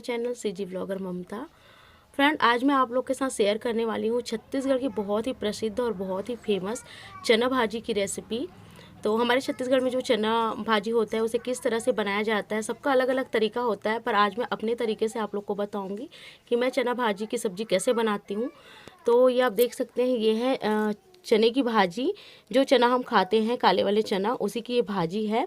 Channel CG vlogger ममता। Friend, आज मैं आप लोग के साथ शेयर करने वाली हूँ छत्तीसगढ़ की बहुत ही प्रसिद्ध और बहुत ही फेमस चना भाजी की रेसिपी। तो हमारे छत्तीसगढ़ में जो चना भाजी होता है उसे किस तरह से बनाया जाता है, सबका अलग अलग तरीका होता है, पर आज मैं अपने तरीके से आप लोग को बताऊँगी कि मैं चना भाजी की सब्ज़ी कैसे बनाती हूँ। तो ये आप देख सकते हैं, ये है चने की भाजी। जो चना हम खाते हैं, काले वाले चना, उसी की ये भाजी है।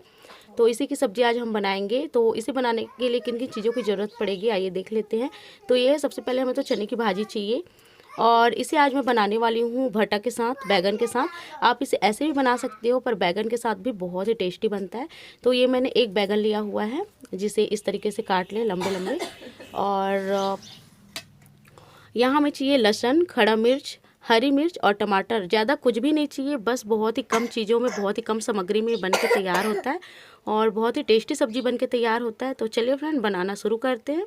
तो इसी की सब्ज़ी आज हम बनाएंगे। तो इसे बनाने के लिए किन किन चीज़ों की ज़रूरत पड़ेगी, आइए देख लेते हैं। तो ये सबसे पहले हमें तो चने की भाजी चाहिए, और इसे आज मैं बनाने वाली हूँ भट्टा के साथ, बैगन के साथ। आप इसे ऐसे भी बना सकते हो, पर बैगन के साथ भी बहुत ही टेस्टी बनता है। तो ये मैंने एक बैगन लिया हुआ है, जिसे इस तरीके से काट लें लंबे लंबे। और यहाँ हमें चाहिए लहसुन, खड़ा मिर्च, हरी मिर्च और टमाटर। ज़्यादा कुछ भी नहीं चाहिए, बस बहुत ही कम चीज़ों में, बहुत ही कम सामग्री में बन के तैयार होता है और बहुत ही टेस्टी सब्ज़ी बन के तैयार होता है। तो चलिए फ्रेंड, बनाना शुरू करते हैं।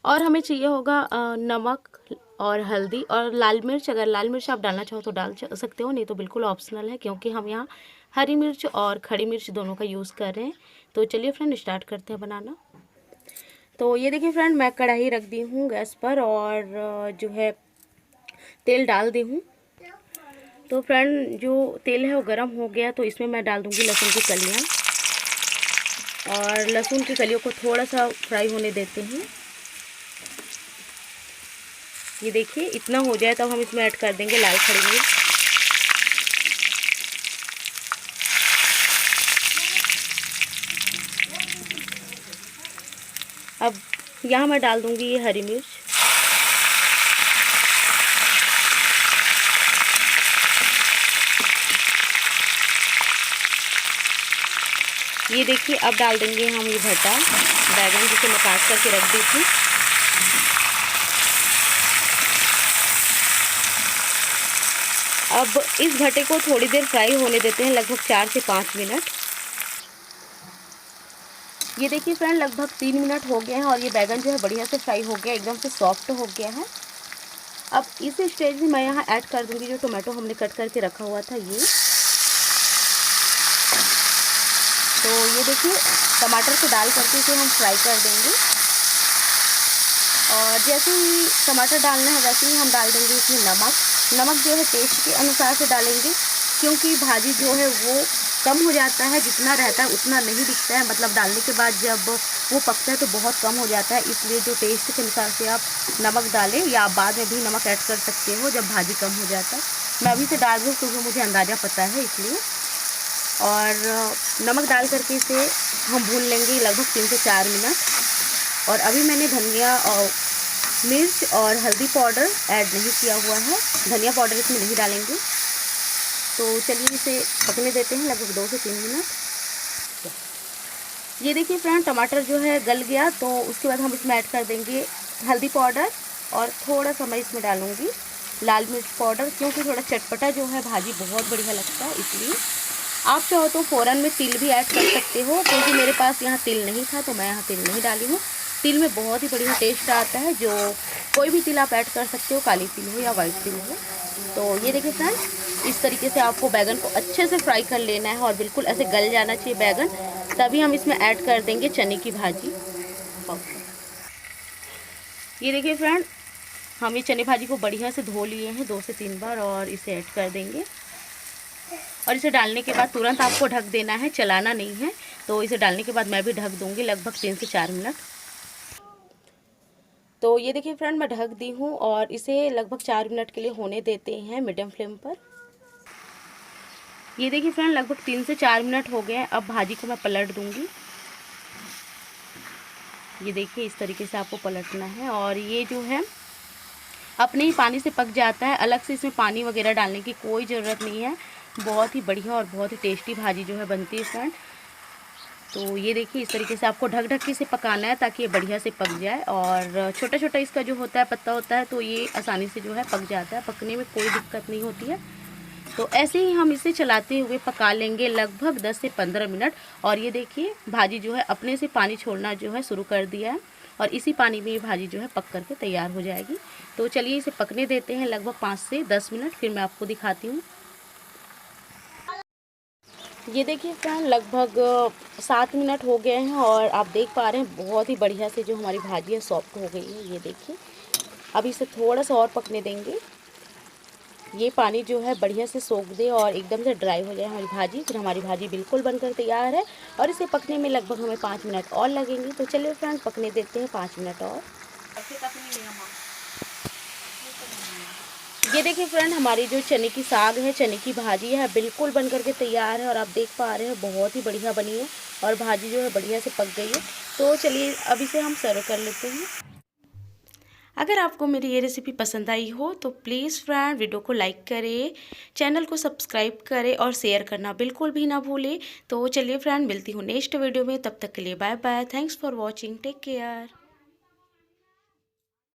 और हमें चाहिए होगा नमक और हल्दी और लाल मिर्च। अगर लाल मिर्च आप डालना चाहो तो डाल सकते हो, नहीं तो बिल्कुल ऑप्शनल है, क्योंकि हम यहाँ हरी मिर्च और खड़ी मिर्च दोनों का यूज़ कर रहे हैं। तो चलिए फ्रेंड, स्टार्ट करते हैं बनाना। तो ये देखिए फ्रेंड, मैं कढ़ाई रख दी हूँ गैस पर और जो है तेल डाल दी हूँ। तो फ्रेंड, जो तेल है वो गर्म हो गया, तो इसमें मैं डाल दूँगी लहसुन की कलियाँ। और लहसुन की कलियों को थोड़ा सा फ्राई होने देते हैं। ये देखिए, इतना हो जाए तब हम इसमें ऐड कर देंगे लाल खड़ी मिर्च। अब यहाँ मैं डाल दूँगी ये हरी मिर्च। ये देखिए, अब डाल देंगे हम ये भट्टा बैगन, जिसे मैं काट करके रख दी थी। अब इस भट्टे को थोड़ी देर फ्राई होने देते हैं, लगभग 4 से 5 मिनट। ये देखिए फ्रेंड, लगभग 3 मिनट हो गए हैं और ये बैगन जो है बढ़िया से फ्राई हो गया, एकदम से सॉफ्ट हो गया है। अब इस स्टेज में मैं यहाँ ऐड कर दूँगी जो टोमेटो हमने कट करके रखा हुआ था ये। तो ये देखिए, टमाटर को डाल करके इसे हम फ्राई कर देंगे। और जैसे ही टमाटर डालना है वैसे ही हम डाल देंगे इसमें नमक। नमक जो है टेस्ट के अनुसार से डालेंगे, क्योंकि भाजी जो है वो कम हो जाता है, जितना रहता है उतना नहीं दिखता है। मतलब डालने के बाद जब वो पकता है तो बहुत कम हो जाता है, इसलिए जो टेस्ट के अनुसार से आप नमक डालें, या आप बाद में भी नमक ऐड कर सकते हो जब भाजी कम हो जाता है। मैं अभी से डाल दूँ क्योंकि मुझे अंदाज़ा पता है, इसलिए। और नमक डाल करके इसे हम भून लेंगे लगभग 3 से 4 मिनट। और अभी मैंने धनिया और मिर्च और हल्दी पाउडर ऐड नहीं किया हुआ है, धनिया पाउडर इसमें नहीं डालेंगे। तो चलिए इसे पकने देते हैं लगभग 2 से 3 मिनट। ये देखिए फ्रेंड, टमाटर जो है गल गया, तो उसके बाद हम इसमें ऐड कर देंगे हल्दी पाउडर, और थोड़ा सा मैं इसमें डालूँगी लाल मिर्च पाउडर, क्योंकि थोड़ा चटपटा जो है भाजी बहुत बढ़िया लगता है, इसलिए। आप चाहो तो फ़ौरन में तिल भी ऐड कर सकते हो, क्योंकि मेरे पास यहाँ तिल नहीं था तो मैं यहाँ तिल नहीं डाली हूँ। तिल में बहुत ही बढ़िया टेस्ट आता है, जो कोई भी तिल आप ऐड कर सकते हो, काली तिल हो या वाइट तिल हो। तो ये देखिए फ्रेंड, इस तरीके से आपको बैगन को अच्छे से फ्राई कर लेना है और बिल्कुल ऐसे गल जाना चाहिए बैगन, तभी हम इसमें ऐड कर देंगे चने की भाजी। ये देखिए फ्रेंड, हम ये चने भाजी को बढ़िया से धो लिए हैं 2 से 3 बार, और इसे ऐड कर देंगे। और इसे डालने के बाद तुरंत आपको ढक देना है, चलाना नहीं है। तो इसे डालने के बाद मैं भी ढक दूंगी लगभग 3 से 4 मिनट। तो ये देखिए फ्रेंड, मैं ढक दी हूँ और इसे लगभग 4 मिनट के लिए होने देते हैं मीडियम फ्लेम पर। ये देखिए फ्रेंड, लगभग 3 से 4 मिनट हो गए हैं। अब भाजी को मैं पलट दूंगी। ये देखिए, इस तरीके से आपको पलटना है, और ये जो है अपने ही पानी से पक जाता है, अलग से इसमें पानी वगैरह डालने की कोई ज़रूरत नहीं है। बहुत ही बढ़िया और बहुत ही टेस्टी भाजी जो है बनती है फ्रेंड। तो ये देखिए, इस तरीके से आपको ढक ढक के इसे पकाना है ताकि ये बढ़िया से पक जाए। और छोटा छोटा इसका जो होता है पत्ता होता है, तो ये आसानी से जो है पक जाता है, पकने में कोई दिक्कत नहीं होती है। तो ऐसे ही हम इसे चलाते हुए पका लेंगे लगभग 10 से 15 मिनट। और ये देखिए, भाजी जो है अपने से पानी छोड़ना जो है शुरू कर दिया है, और इसी पानी में ये भाजी जो है पक करके तैयार हो जाएगी। तो चलिए इसे पकने देते हैं लगभग 5 से 10 मिनट, फिर मैं आपको दिखाती हूँ। ये देखिए फ्रेंड, लगभग 7 मिनट हो गए हैं और आप देख पा रहे हैं बहुत ही बढ़िया से जो हमारी भाजी है सॉफ्ट हो गई है। ये देखिए, अब इसे थोड़ा सा और पकने देंगे। ये पानी जो है बढ़िया से सोख दे और एकदम से ड्राई हो जाए हमारी भाजी, फिर हमारी भाजी बिल्कुल बनकर तैयार है। और इसे पकने में लगभग हमें 5 मिनट और लगेंगे। तो चलिए फ्रेंड, पकने देते हैं 5 मिनट और। ये देखिए फ्रेंड, हमारी जो चने की साग है, चने की भाजी है, बिल्कुल बन करके तैयार है और आप देख पा रहे हैं बहुत ही बढ़िया बनी है और भाजी जो है बढ़िया से पक गई है। तो चलिए अब इसे हम सर्व कर लेते हैं। अगर आपको मेरी ये रेसिपी पसंद आई हो तो प्लीज़ फ्रेंड वीडियो को लाइक करें, चैनल को सब्सक्राइब करें और शेयर करना बिल्कुल भी ना भूलें। तो चलिए फ्रेंड, मिलती हूँ नेक्स्ट वीडियो में, तब तक के लिए bye bye. Thanks for watching, take care.